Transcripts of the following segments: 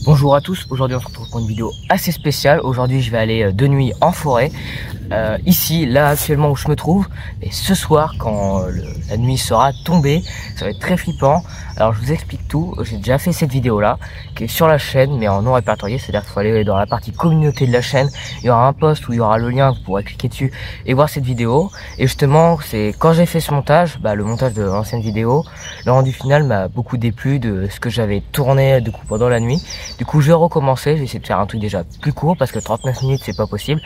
Bonjour à tous, aujourd'hui on se retrouve pour une vidéo assez spéciale. Aujourd'hui je vais aller de nuit en forêt, ici, là actuellement où je me trouve. Et ce soir quand la nuit sera tombée, ça va être très flippant. Alors je vous explique tout, j'ai déjà fait cette vidéo là, qui est sur la chaîne mais en non répertorié. C'est à dire qu'il faut aller dans la partie communauté de la chaîne. Il y aura un post où il y aura le lien, vous pourrez cliquer dessus et voir cette vidéo. Et justement c'est quand j'ai fait ce montage, le montage de l'ancienne vidéo, le rendu final m'a beaucoup déplu de ce que j'avais tourné du coup pendant la nuit. Du coup je vais recommencer, je vais essayer de faire un truc déjà plus court parce que 39 minutes c'est pas possible.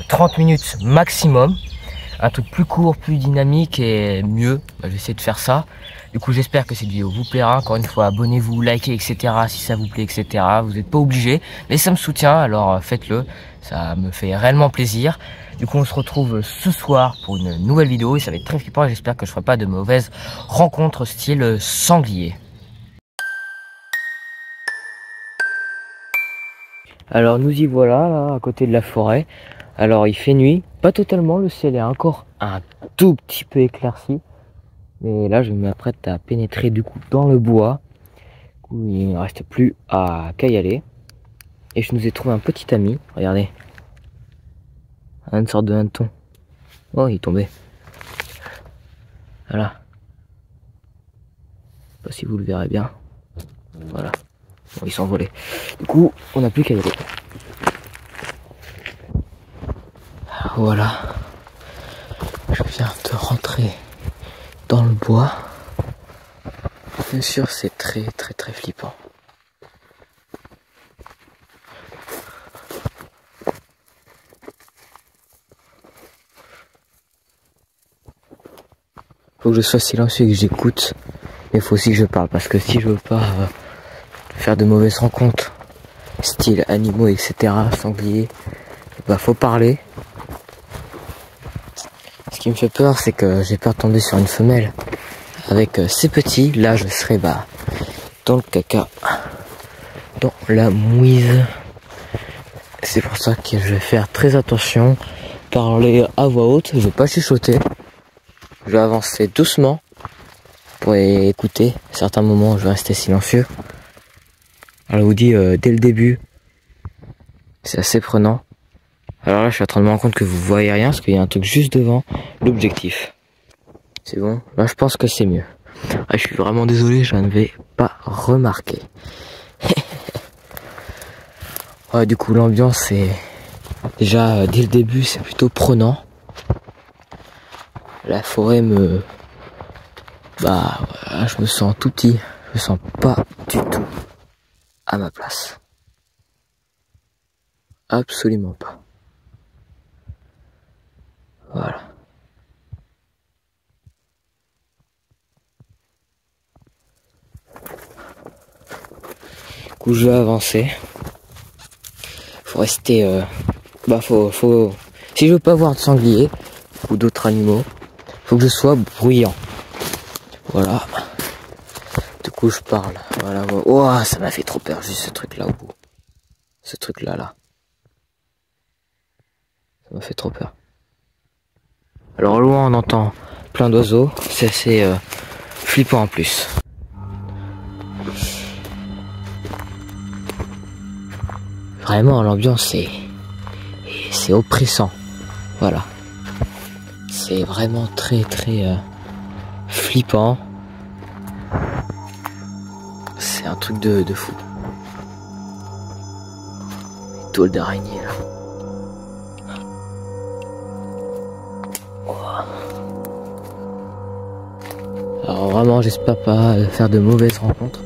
30 minutes maximum, un truc plus court, plus dynamique et mieux, je vais essayer de faire ça. Du coup j'espère que cette vidéo vous plaira. Encore une fois, abonnez-vous, likez, etc. si ça vous plaît, etc. Vous n'êtes pas obligé, mais ça me soutient, alors faites-le, ça me fait réellement plaisir. Du coup on se retrouve ce soir pour une nouvelle vidéo et ça va être très flippant et j'espère que je ferai pas de mauvaises rencontres style sanglier. Alors nous y voilà là à côté de la forêt. Alors il fait nuit, pas totalement, le ciel est encore un tout petit peu éclairci. Mais là je m'apprête à pénétrer du coup dans le bois. Du coup, il ne reste plus qu'à y aller. Et je nous ai trouvé un petit ami, regardez. Une sorte de hanneton. Oh il est tombé. Voilà. Je sais pas si vous le verrez bien. Voilà. Bon, ils sont envolés. Du coup on n'a plus qu'à y aller. Voilà, je viens de rentrer dans le bois. Bien sûr, c'est très flippant. Faut que je sois silencieux et que j'écoute. Mais il faut aussi que je parle parce que si je veux pas faire de mauvaises rencontres, style animaux, etc., sangliers, faut parler. Ce qui me fait peur, c'est que j'ai peur de tomber sur une femelle avec ses petits. Là, je serai dans le caca, dans la mouise. C'est pour ça que je vais faire très attention, parler à voix haute. Je vais pas chuchoter. Je vais avancer doucement pour écouter. À certains moments, je vais rester silencieux. Alors, je vous dis dès le début, c'est assez prenant. Alors là, je suis en train de me rendre compte que vous voyez rien parce qu'il y a un truc juste devant l'objectif. C'est bon. Là, je pense que c'est mieux. Ah, je suis vraiment désolé, je n'avais pas remarqué. Ouais, du coup, l'ambiance est déjà dès le début, c'est plutôt prenant. La forêt je me sens tout petit. Je me sens pas du tout à ma place. Absolument pas. Voilà. Du coup, je vais avancer. Faut rester. Si je veux pas voir de sanglier ou d'autres animaux, faut que je sois bruyant. Voilà. Du coup, je parle. Voilà. Oh, ça m'a fait trop peur, juste ce truc là au bout. Ce truc là. Ça m'a fait trop peur. Alors au loin on entend plein d'oiseaux, c'est assez flippant en plus. Vraiment l'ambiance c'est oppressant. Voilà. C'est vraiment très flippant. C'est un truc de fou. Les tôles d'araignée là. Alors vraiment j'espère pas faire de mauvaises rencontres.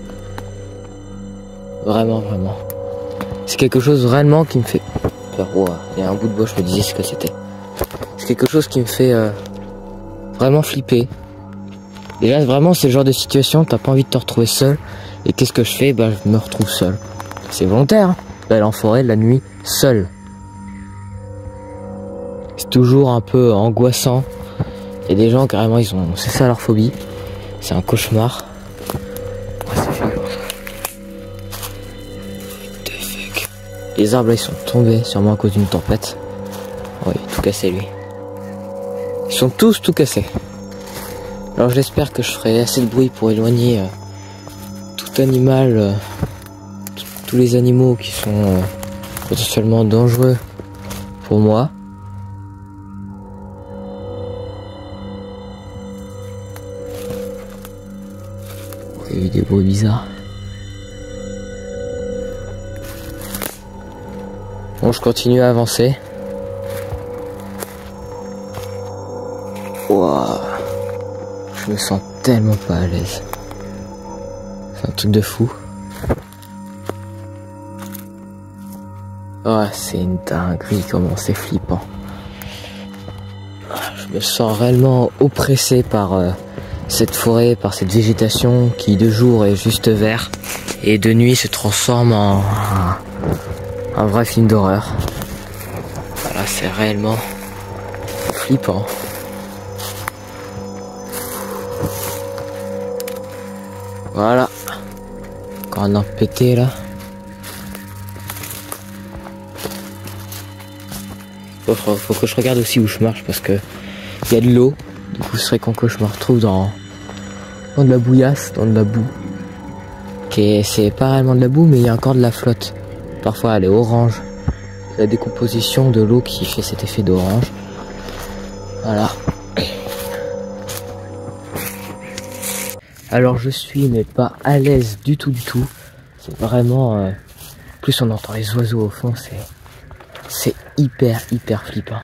Vraiment. C'est quelque chose vraiment qui me fait peur. Oh, il y a un bout de bois, je me disais ce que c'était. C'est quelque chose qui me fait vraiment flipper. Et là vraiment c'est le genre de situation, t'as pas envie de te retrouver seul. Et qu'est-ce que je fais? Je me retrouve seul. C'est volontaire, hein, d'aller en forêt la nuit seul. C'est toujours un peu angoissant. Il y a des gens carrément c'est ça leur phobie. C'est un cauchemar. Les arbres là, ils sont tombés sûrement à cause d'une tempête. Oui, tout cassé lui. Ils sont tous tout cassés. Alors j'espère que je ferai assez de bruit pour éloigner tout animal, tous les animaux qui sont potentiellement dangereux pour moi. Il y a eu des bruits bizarres. Bon, je continue à avancer. Wow. Je me sens tellement pas à l'aise. C'est un truc de fou. Oh, c'est une dinguerie comment c'est flippant. Je me sens réellement oppressé par cette forêt, par cette végétation qui de jour est juste vert et de nuit se transforme en un vrai film d'horreur. Voilà, c'est réellement flippant. Voilà. Encore un arbre pété là. Faut que je regarde aussi où je marche parce que il y a de l'eau. Du coup, ce serait con que je me retrouve dans de la bouillasse, dans de la boue. C'est pas réellement de la boue, mais il y a encore de la flotte. Parfois, elle est orange. La décomposition de l'eau qui fait cet effet d'orange. Voilà. Alors, je suis mais pas à l'aise du tout, du tout. C'est vraiment... plus on entend les oiseaux au fond, c'est hyper flippant.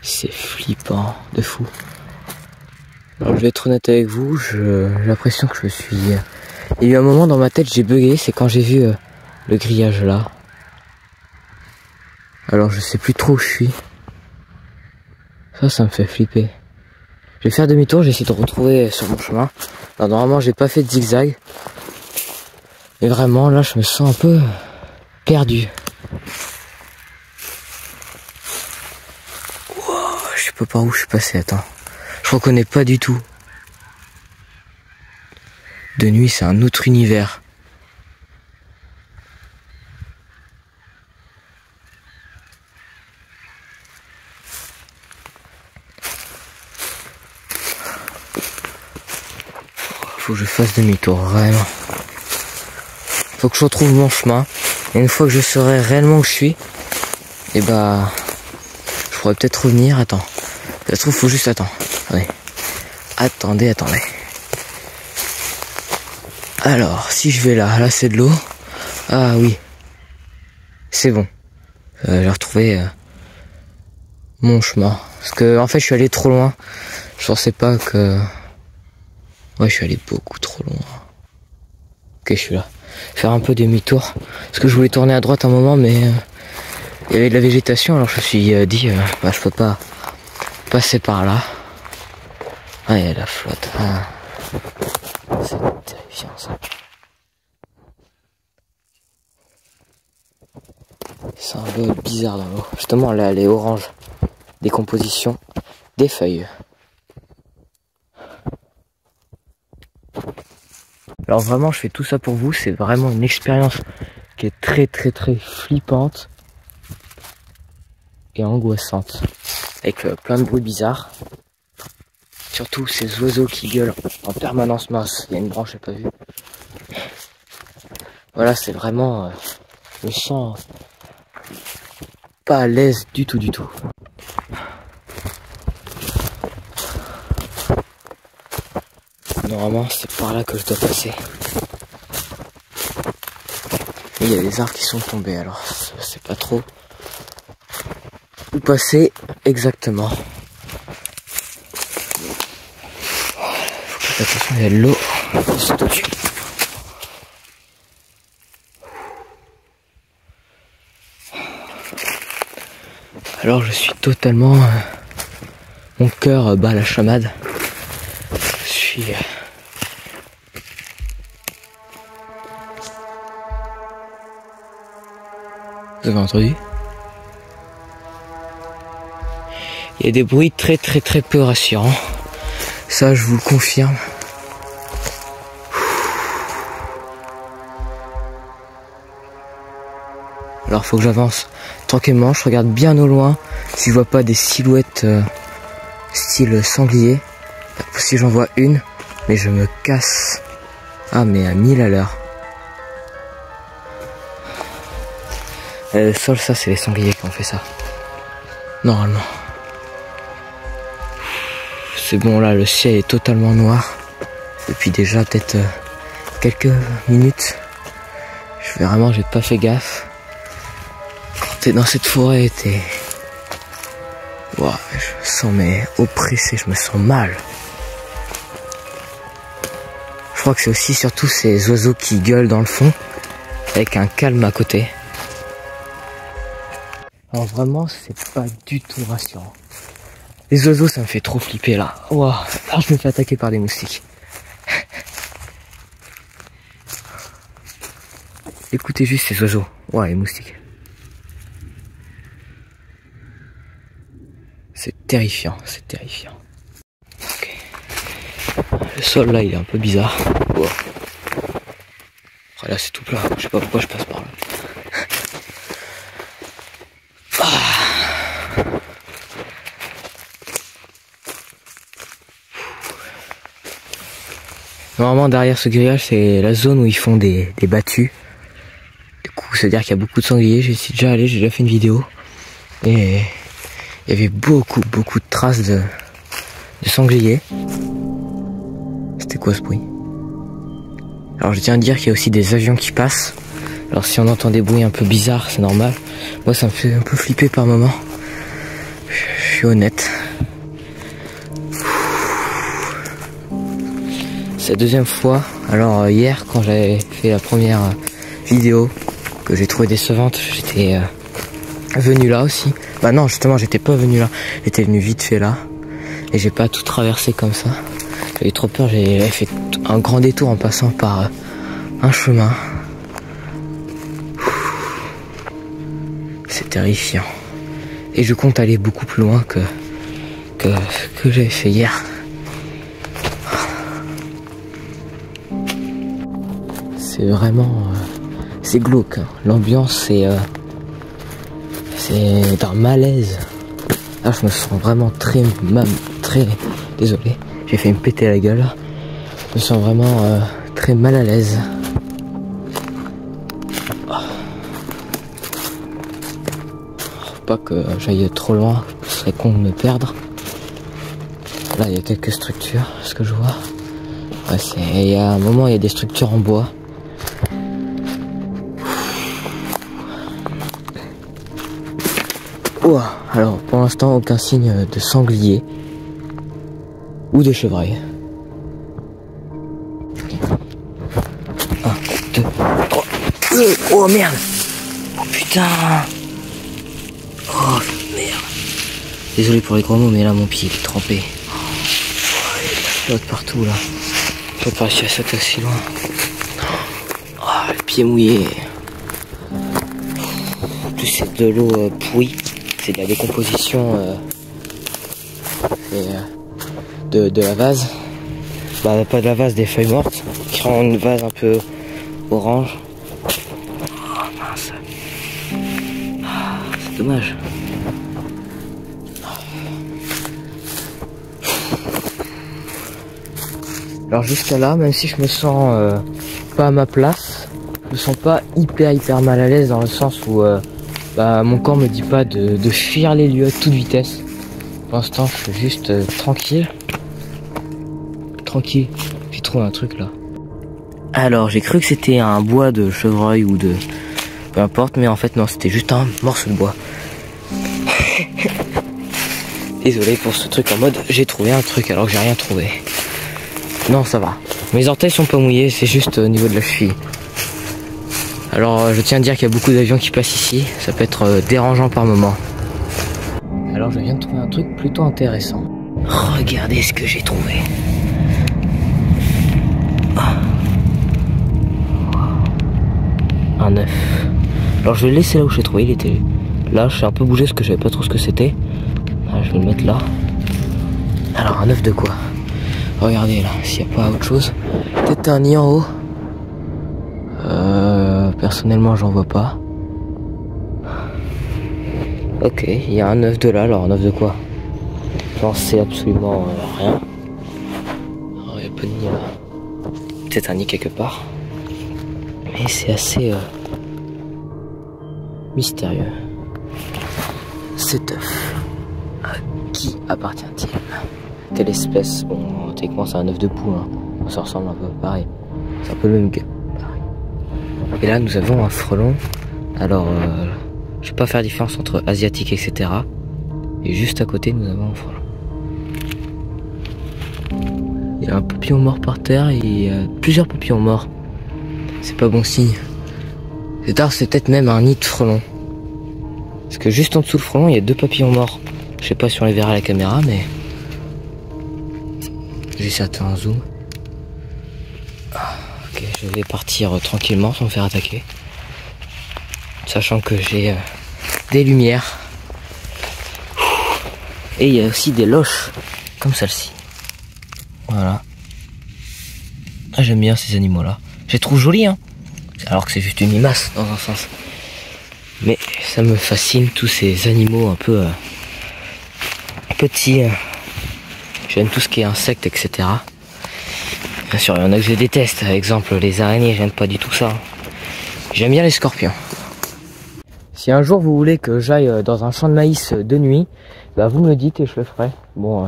C'est flippant de fou. Alors je vais être honnête avec vous, j'ai l'impression que je me suis... Il y a eu un moment dans ma tête, j'ai bugué, c'est quand j'ai vu le grillage là. Alors je sais plus trop où je suis. Ça me fait flipper. Je vais faire demi-tour, j'ai essayé de retrouver sur mon chemin. Alors, normalement j'ai pas fait de zigzag. Mais vraiment là je me sens un peu perdu. Wow, je sais pas par où je suis passé, attends. Je reconnais pas du tout. De nuit c'est un autre univers. Faut que je fasse demi-tour, vraiment. Faut que je retrouve mon chemin. Et une fois que je saurai réellement où je suis, et bah, je pourrais peut-être revenir. Attends. Ça se trouve, faut juste attendre. Attendez. Alors, si je vais là c'est de l'eau. Ah oui. C'est bon. J'ai retrouvé mon chemin. Parce que, en fait, je suis allé trop loin. Je pensais pas que... Ouais, je suis allé beaucoup trop loin. Ok, je suis là. Faire un peu demi-tour. Parce que je voulais tourner à droite un moment, mais il y avait de la végétation, alors je me suis dit, bah, je peux pas passer par là. Ah, il y a la flotte. Ah. C'est terrifiant ça. C'est un peu bizarre dans l'eau. Justement, là, elle est orange. Décomposition des feuilles. Alors vraiment, je fais tout ça pour vous. C'est vraiment une expérience qui est très flippante et angoissante, avec plein de bruits bizarres. Surtout ces oiseaux qui gueulent en permanence. Mince, il y a une branche, j'ai pas vu. Voilà, c'est vraiment... je me sens pas à l'aise du tout. Normalement, c'est par là que je dois passer. Et il y a des arbres qui sont tombés, alors je sais pas trop où passer exactement. Faut que je fasse attention, il y a de l'eau. Alors je suis totalement... mon cœur bat la chamade. Je suis... Vous avez entendu? Il y a des bruits très peu rassurants. Ça, je vous le confirme. Alors, faut que j'avance tranquillement. Je regarde bien au loin si je vois pas des silhouettes style sanglier. Si j'en vois une, mais je me casse. Ah mais à 1000 à l'heure. Le sol, ça c'est les sangliers qui ont fait ça. Normalement. C'est bon, là le ciel est totalement noir. Depuis déjà peut-être quelques minutes. J'ai pas fait gaffe. Quand t'es dans cette forêt, t'es... Wow, je me sens mais oppressé, je me sens mal. Je crois que c'est aussi surtout ces oiseaux qui gueulent dans le fond, avec un calme à côté. Alors vraiment, c'est pas du tout rassurant. Les oiseaux, ça me fait trop flipper là. Wow. Alors je me fais attaquer par des moustiques. Écoutez juste ces oiseaux. Ouais, les moustiques. C'est terrifiant, c'est terrifiant. Ok. Le sol là, il est un peu bizarre. Wow. Après là, c'est tout plat. Je sais pas pourquoi je passe par là. Normalement, derrière ce grillage, c'est la zone où ils font des battues. Du coup, ça veut dire qu'il y a beaucoup de sangliers. J'y suis déjà allé, j'ai déjà fait une vidéo. Et il y avait beaucoup de traces de sangliers. C'était quoi ce bruit? Alors je tiens à dire qu'il y a aussi des avions qui passent. Alors si on entend des bruits un peu bizarres, c'est normal. Moi ça me fait un peu flipper par moment. Je suis honnête. C'est la deuxième fois. Alors hier quand j'avais fait la première vidéo que j'ai trouvé décevante, j'étais venu là aussi. Bah non, justement j'étais pas venu là. J'étais venu vite fait là. Et j'ai pas tout traversé comme ça. J'avais trop peur, j'avais fait un grand détour en passant par un chemin. C'est terrifiant. Et je compte aller beaucoup plus loin que j'avais fait hier. C'est vraiment... c'est glauque. Hein. L'ambiance, c'est d'un malaise. Là, je me sens vraiment très désolé. J'ai fait me péter la gueule. Je me sens vraiment très mal à l'aise. Pas que j'aille trop loin, ce serait con de me perdre. Là, il y a quelques structures, ce que je vois. Ouais, il y a un moment, il y a des structures en bois. Oh, alors, pour l'instant, aucun signe de sanglier ou de chevreuil. 1, 2, 3. Oh merde! Oh putain! Oh merde! Désolé pour les gros mots, mais là mon pied est trempé. Oh, il y a de la flotte partout là. Je peux pas réussir à sauter aussi loin. Oh, le pied mouillé. En plus, c'est de l'eau pourrie. C'est de la décomposition de la vase. Bah, pas de la vase, des feuilles mortes qui rend une vase un peu orange. Oh mince. C'est dommage. Alors jusqu'à là, même si je me sens pas à ma place, je me sens pas hyper mal à l'aise dans le sens où bah, mon corps me dit pas de fuir les lieux à toute vitesse. Pour l'instant, je suis juste tranquille. Tranquille. J'ai trouvé un truc là. Alors, j'ai cru que c'était un bois de chevreuil ou de... peu importe, mais en fait non, c'était juste un morceau de bois. Désolé pour ce truc en mode, j'ai trouvé un truc alors que j'ai rien trouvé. Non, ça va. Mes orteils sont pas mouillés, c'est juste au niveau de la cheville. Alors, je tiens à dire qu'il y a beaucoup d'avions qui passent ici. Ça peut être dérangeant par moment. Alors, je viens de trouver un truc plutôt intéressant. Regardez ce que j'ai trouvé. Un œuf. Alors, je vais le laisser là où j'ai trouvé. Il était là. Je suis un peu bougé parce que je savais pas trop ce que c'était. Ah, je vais le mettre là. Alors, un œuf de quoi? Regardez là, s'il n'y a pas autre chose. Peut-être un nid en haut. Personnellement, j'en vois pas. Ok, il y a un œuf de là. Alors, un œuf de quoi? J'en sais absolument rien. peu de nid là. Peut-être un nid quelque part. Mais c'est assez mystérieux. Cet œuf, à qui appartient-il? Quelle espèce? Bon, techniquement c'est un œuf de poule, hein. Ça ressemble un peu pareil. C'est un peu le même que pareil. Et là nous avons un frelon. Alors, je vais pas faire différence entre asiatique, etc. Et juste à côté nous avons un frelon. Il y a un papillon mort par terre et il y a plusieurs papillons morts. C'est pas bon signe. C'est peut-être même un nid de frelon. Parce que juste en dessous le frelon, il y a 2 papillons morts. Je sais pas si on les verra à la caméra, mais... J'essaie de faire un zoom. Ok, je vais partir tranquillement sans me faire attaquer. Sachant que j'ai des lumières. Et il y a aussi des loches, comme celle-ci. Voilà. Ah, j'aime bien ces animaux-là. Je les trouve jolis, hein. Alors que c'est juste une limace, dans un sens. Mais ça me fascine, tous ces animaux un peu petits. J'aime tout ce qui est insectes, etc. Bien sûr, il y en a que je déteste. Par exemple, les araignées, j'aime pas du tout ça. J'aime bien les scorpions. Si un jour vous voulez que j'aille dans un champ de maïs de nuit, bah vous me le dites et je le ferai. Bon,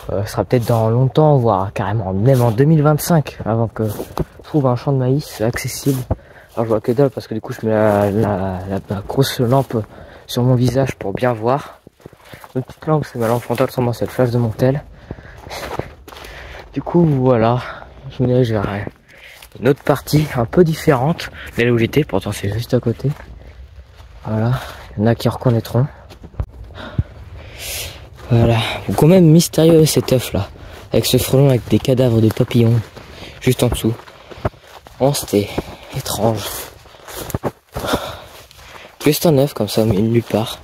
ce sera peut-être dans longtemps, voire carrément même en 2025, avant que je trouve un champ de maïs accessible. Alors je vois que dalle parce que du coup je mets la grosse lampe sur mon visage pour bien voir. Une petite lampe, c'est ma lampe frontale, sûrement c'est le flash de mon tel. Du coup voilà, je me dirige vers une autre partie un peu différente de là où j'étais, pourtant c'est juste à côté. Voilà, il y en a qui reconnaîtront. Voilà, quand même mystérieux cet œuf là, avec ce frelon avec des cadavres de papillons juste en dessous. Bon, c'était étrange. Juste un œuf comme ça, mais nulle part.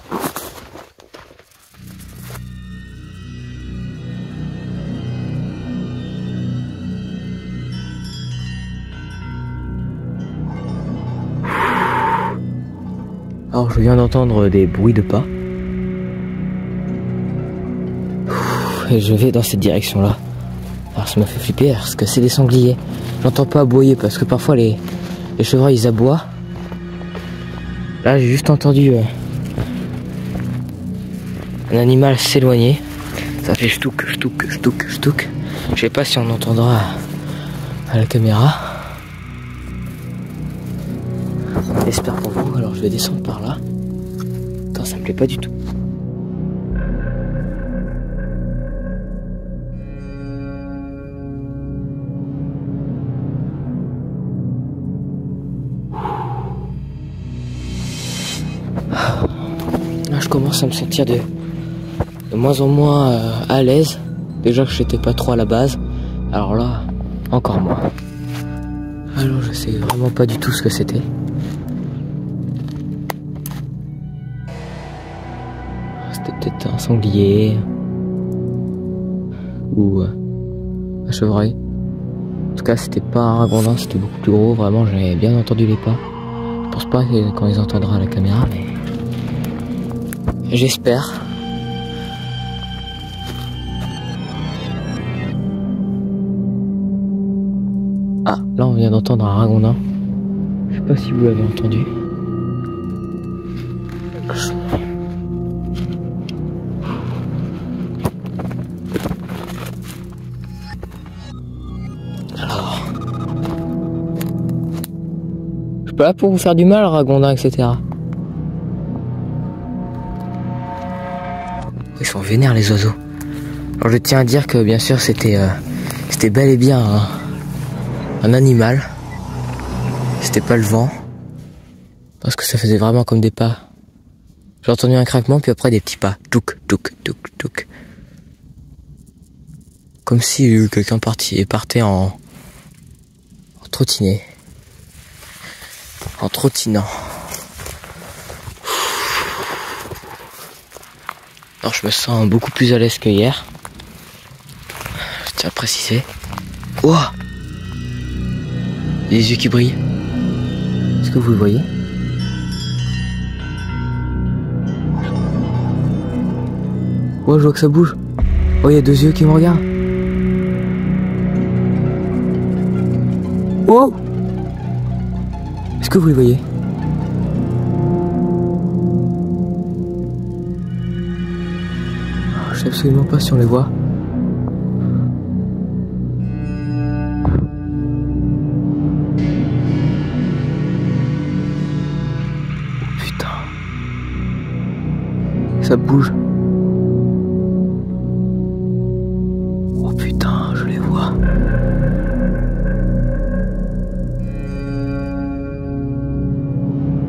Alors je viens d'entendre des bruits de pas. Et je vais dans cette direction là. Alors ça m'a fait flipper parce que c'est des sangliers. J'entends pas aboyer parce que parfois les chevreuils ils aboient. Là j'ai juste entendu un animal s'éloigner. Ça fait ch'touk, ch'touk, ch'touk, ch'touk. Je sais pas si on entendra à la caméra. J'espère pour vous, alors je vais descendre par là. Attends, ça me plaît pas du tout. Là, je commence à me sentir de moins en moins à l'aise. Déjà que j'étais pas trop à la base. Alors là, encore moins. Alors je sais vraiment pas du tout ce que c'était. C'était peut-être un sanglier. Ou un chevreuil. En tout cas, c'était pas un ragondin, c'était beaucoup plus gros. Vraiment, j'avais bien entendu les pas. Je pense pas qu'on les entendra à la caméra, mais... J'espère. Ah, là on vient d'entendre un ragondin. Je sais pas si vous l'avez entendu. Alors... Je suis pas là pour vous faire du mal, ragondin, etc. Ils sont vénères les oiseaux. Alors je tiens à dire que bien sûr c'était bel et bien un animal. C'était pas le vent. Parce que ça faisait vraiment comme des pas. J'ai entendu un craquement puis après des petits pas. Touk, touk, touk, touk. Comme si quelqu'un partait en trottinée. En trottinant. Alors je me sens beaucoup plus à l'aise que hier. Je tiens à préciser. Oh, les yeux qui brillent. Est-ce que vous le voyez? Oh, je vois que ça bouge. Oh, il y a 2 yeux qui me regardent. Oh! Est-ce que vous les voyez? Je sais absolument pas si on les voit. Putain. Ça bouge. Oh putain, je les vois.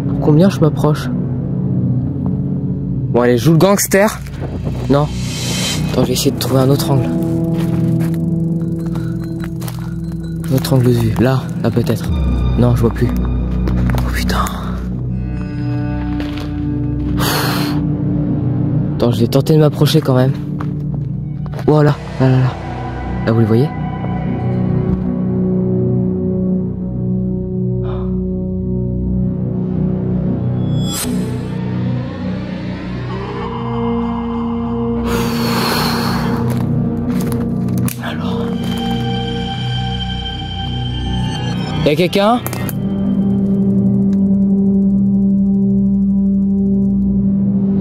Pour combien je m'approche? Bon allez, je joue le gangster. Non. Attends, je vais essayer de trouver un autre angle. Un autre angle de vue. Là peut-être. Non, je vois plus. Oh putain. Attends, je vais tenter de m'approcher quand même. Voilà, là. Là, vous les voyez? Y'a quelqu'un?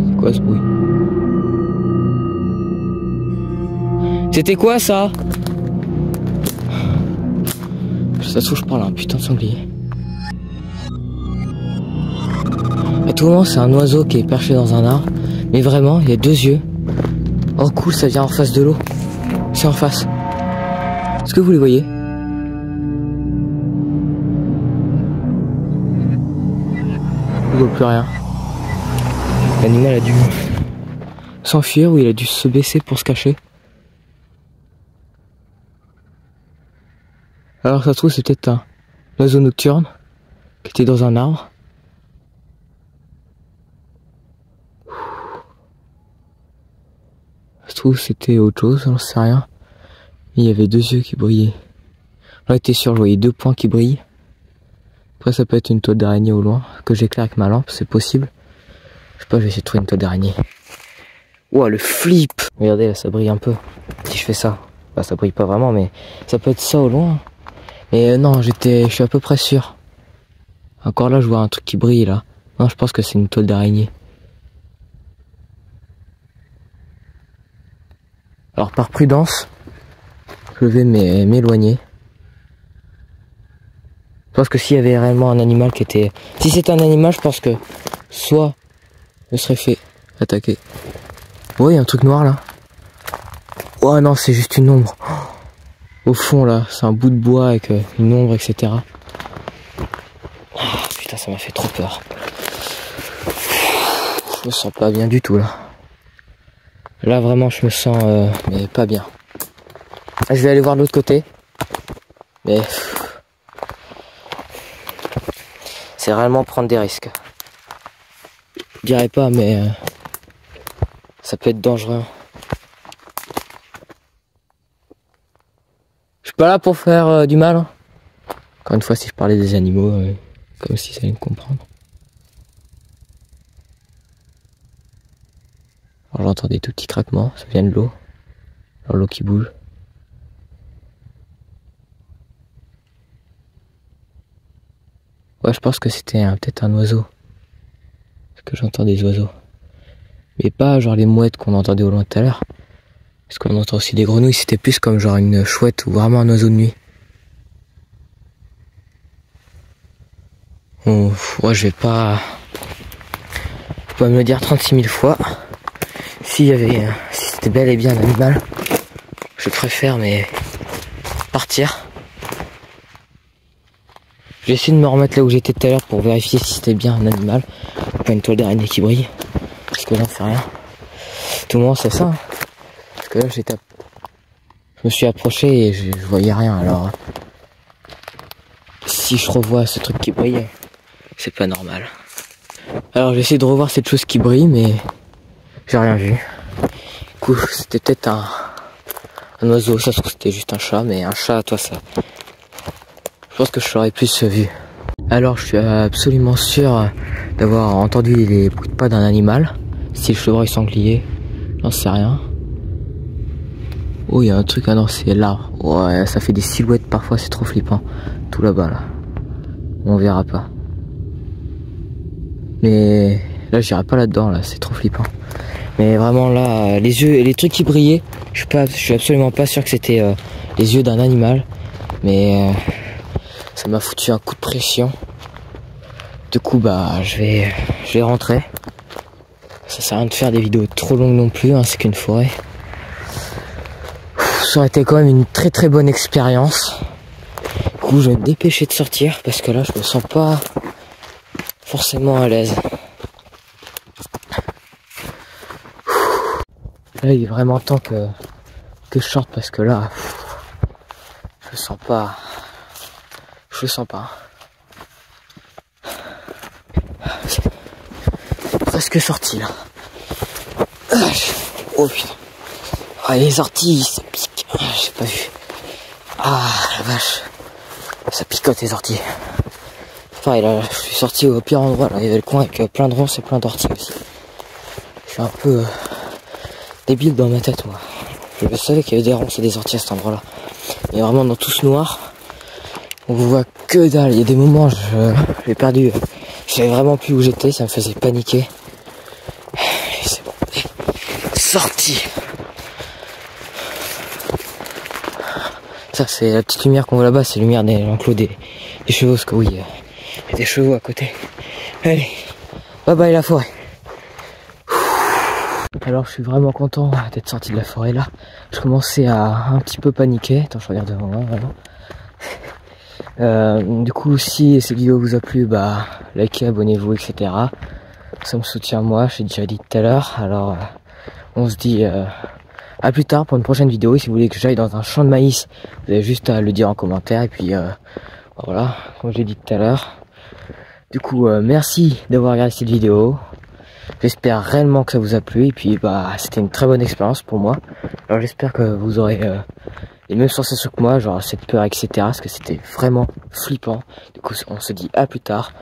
C'est quoi ce bruit? C'était quoi ça? Ça se trouve je parle à un putain de sanglier. À tout moment c'est un oiseau qui est perché dans un arbre. Mais vraiment il y a deux yeux. Oh cool, ça vient en face de l'eau. C'est en face. Est-ce que vous les voyez? Je vois plus rien. L'animal a dû s'enfuir ou il a dû se baisser pour se cacher. Alors ça se trouve c'est peut-être un oiseau nocturne qui était dans un arbre. Ça se trouve c'était autre chose, j'en sais rien. Il y avait deux yeux qui brillaient. J'en étais sûr, je voyais deux points qui brillent. Après ça peut être une toile d'araignée au loin que j'éclaire avec ma lampe, c'est possible. Je sais pas, je vais essayer de trouver une toile d'araignée. Ouah, le flip! Regardez là, ça brille un peu. Si je fais ça, bah ça brille pas vraiment, mais ça peut être ça au loin. Mais non, je suis à peu près sûr. Encore là, je vois un truc qui brille là. Non, je pense que c'est une toile d'araignée. Alors par prudence, je vais m'éloigner. Je pense que s'il y avait réellement un animal qui était... Si c'était un animal, je pense que soit je serais fait attaquer. Oh, il y a un truc noir là. Oh non, c'est juste une ombre. Au fond là, c'est un bout de bois avec une ombre, etc. Oh, putain, ça m'a fait trop peur. Je me sens pas bien du tout là. Là vraiment, je me sens mais pas bien. Je vais aller voir de l'autre côté. Mais... c'est réellement prendre des risques. Je dirais pas, mais ça peut être dangereux. Je suis pas là pour faire du mal. Hein. Encore une fois, si je parlais des animaux, comme si ça allait me comprendre. Alors j'entends des tout petits craquements, ça vient de l'eau. Alors l'eau qui bouge. Ouais, je pense que c'était peut-être un oiseau. Parce que j'entends des oiseaux. Mais pas genre les mouettes qu'on entendait au loin tout à l'heure. Parce qu'on entend aussi des grenouilles, c'était plus comme genre une chouette ou vraiment un oiseau de nuit. Bon, ouais, je vais pas me le dire 36 000 fois. Si c'était bel et bien un animal, je préfère mais partir. Je vais essayer de me remettre là où j'étais tout à l'heure pour vérifier si c'était bien un animal, pas une toile d'araignée qui brille, parce que là c'est rien. Tout le monde c'est ça. Hein. Parce que là je me suis approché et je voyais rien, alors si je revois ce truc qui brille, c'est pas normal. Alors j'ai essayé de revoir cette chose qui brille, mais j'ai rien vu. Du coup c'était peut-être un oiseau, ça se trouve c'était juste un chat, mais un chat toi ça... Je pense que je l'aurais plus vu. Alors je suis absolument sûr d'avoir entendu les bruits de pas d'un animal. Si le chevreuil sanglier, j'en sais rien. Oh, il y a un truc, ah non, c'est l'arbre. Ouais, ça fait des silhouettes parfois, c'est trop flippant. Tout là-bas, là. On verra pas. Mais là, j'irai pas là-dedans, là, c'est trop flippant. Mais vraiment, là, les yeux et les trucs qui brillaient, je suis absolument pas sûr que c'était les yeux d'un animal. Mais ça m'a foutu un coup de pression. Du coup, bah, je vais rentrer. Ça sert à rien de faire des vidéos trop longues non plus, hein, c'est qu'une forêt. Ça aurait été quand même une très très bonne expérience. Du coup, je vais me dépêcher de sortir parce que là, je me sens pas forcément à l'aise. Là, il est vraiment temps que je sorte parce que là, je le sens pas. Je le sens pas. C'est presque sorti là. Oh putain. Ah, les orties, ça pique. J'ai pas vu. Ah la vache. Ça picote les orties. Enfin, là, je suis sorti au pire endroit. Là, il y avait le coin avec plein de ronces et plein d'orties aussi. Je suis un peu débile dans ma tête, moi. Je savais qu'il y avait des ronces et des orties à cet endroit-là. Mais vraiment dans tout ce noir, on voit que dalle. Il y a des moments, j'ai perdu. Je savais vraiment plus où j'étais, ça me faisait paniquer. Et c'est bon. Sorti. Ça, c'est la petite lumière qu'on voit là-bas, c'est la lumière de l'enclos des chevaux, parce que oui, il y a des chevaux à côté. Allez, bye bye la forêt. Alors, je suis vraiment content d'être sorti de la forêt là. Je commençais à un petit peu paniquer. Attends, je regarde devant moi, vraiment. Du coup, si cette vidéo vous a plu, bah, likez, abonnez-vous, etc. Ça me soutient moi, je l'ai déjà dit tout à l'heure. Alors, on se dit à plus tard pour une prochaine vidéo. Et si vous voulez que j'aille dans un champ de maïs, vous avez juste à le dire en commentaire. Et puis voilà, comme j'ai dit tout à l'heure. Du coup, merci d'avoir regardé cette vidéo. J'espère réellement que ça vous a plu. Et puis bah, c'était une très bonne expérience pour moi. Alors j'espère que vous aurez les mêmes sensations que moi, genre cette peur, etc. Parce que c'était vraiment flippant. Du coup, on se dit à plus tard.